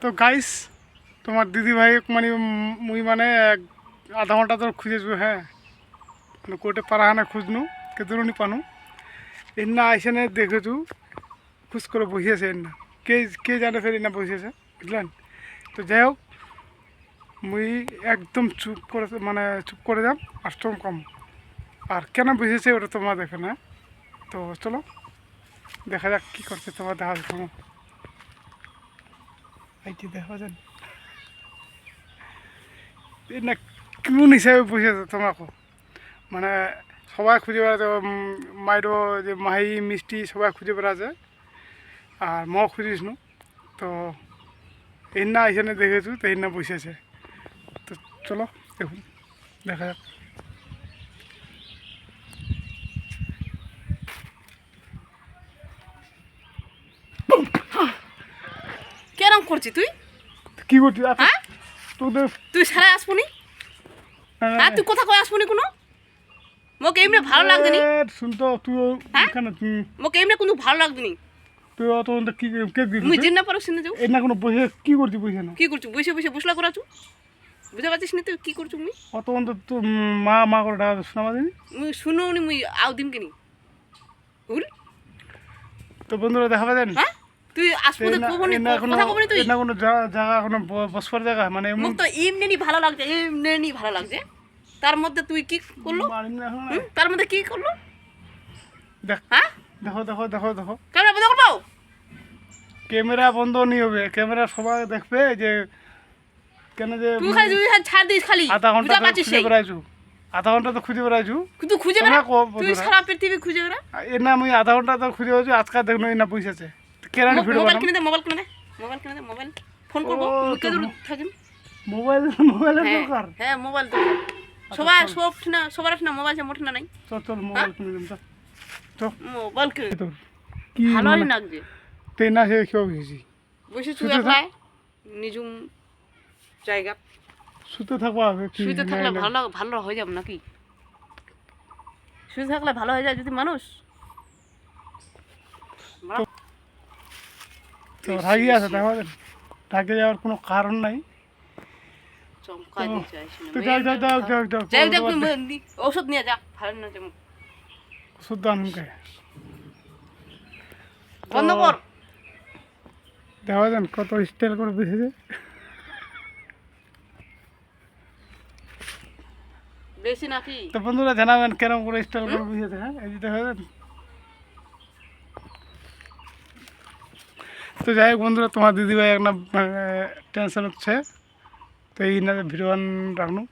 তো গাইস তোমার দিদিভাই মানে মুই মানে আধা ঘন্টা তোর খুঁজেছু হ্যাঁ মানে কোর্টে পারাহানা খুঁজনু কেতুনি পানু এনা আইসেনে দেখেছু খুশ করে বসিয়েছে এনা কে কে জানে ফের এনা বসিয়েছে বুঝলেন। তো যাই হোক মুই একদম চুপ করে মানে চুপ করে যাম আষ্টম কম আর কেন বসেছে ওটা তোমার দেখে না। তো চলো দেখা যাক কী করছে তোমার দেখা যাক আইটি দেখা যান না কোন হিসাবে বসেছে তোমাকে মানে সবাই খুঁজে বেড়াতে মাইরো যে মাহি মিষ্টি সবাই খুঁজে বেড়াচ্ছে আর ম খুঁজিস নু। তো এই না এখানে দেখেছু তো এই না বসেছে। তো চলো দেখুন দেখা যাক। কেরম করছিস তুই? কি করছিস হ্যাঁ তোদের তুই সারা আসবনি হ্যাঁ তুই কথা কয়ে আসবনি কোনো মোকে এমনি ভালো লাগবে নি শুনতো তুই হ্যাঁ? কেন মোকে এমনি কোনো ভালো লাগবে নি তুই অত কি কে মুই দিবি জিন না পারো শুনে যাও এই না কোনো বসে কি করছিস বসে না কি করছু বসে বসে বসলা করাছু বুঝতে পারছিস না তুই কি করছু মুই অত তো মা মা করে ডাকা শোনা দিনি। মুই শুনো নি মুই আউ দিন কেনি বুঝলি তো বন্ধুরা দেখা পাবেন হ্যাঁ তুই আসবো তো কবনি কথা কবনি তুই না কোনো জায়গা কোনো বসবার জায়গা মানে মুখ তো এমনি নি ভালো লাগছে এমনি নি ভালো লাগছে তার মধ্যে তুই কি করলো তার মধ্যে কি করলো দেখ হ্যাঁ দেখো দেখো দেখো দেখো ক্যামেরা বন্ধ করবো ক্যামেরা বন্ধ নি হবে ক্যামেরা সবাই দেখবে যে কেন যে তুই খালি তুই ছাড় দিস খালি আধা ঘন্টা বুঝা তো পাচ্ছিস খুঁজে বেড়াইছু আধা ঘন্টা তো খুঁজে বেড়াইছু তুই খুঁজে বেড়া তুই সারা পৃথিবী খুঁজে বেড়া এ না আমি আধা ঘন্টা তো খুঁজে বেড়াইছু আজকে দেখুন এই না বসেছে কেরানি ভিডিও মোবাইল বানাম কিনে দে মোবাইল কিনে দে মোবাইল কিনে দে মোবাইল ফোন করবো কে দূর থাকেন মোবাইল মোবাইলের হ্যাঁ দরকার হ্যাঁ মোবাইল তো সবাই সব না সবার না মোবাইল মোট না নাই চল চল মোবাইল কিনে দিন তো মোবাইল কিনে তোর কি ভালোই লাগছে তুই না সে কেউ গেছি বসে তুই একলাই নিজুম জায়গা শুতে থাকবো হবে কি শুইতে থাকলে ভালো হয়ে যাবে নাকি শুয়ে থাকলে ভালো হয়ে যায় যদি মানুষ তো রাগি আছে দেখা যাবেন রাগে যাওয়ার কোনো কারণ নাই। চমকা দিয়ে চাইছ তো যাও যাও যাও যাও যাও যাই যাই তুই ঔষধ নিয়ে যা ভালো না যেমন শুদ্ধ আনকে বন্ধ কর দেখা যান কত স্টাইল করে বেঁচেছে বেশি নাকি তো বন্ধুরা জানাবেন কেরম করে স্টাইল করে বেঁচেছে হ্যাঁ এই যে দেখা যান। তো যাই হোক বন্ধুরা তোমার দিদিভাই একটা টেনশন হচ্ছে তো এই না ভিডিও রাখনু।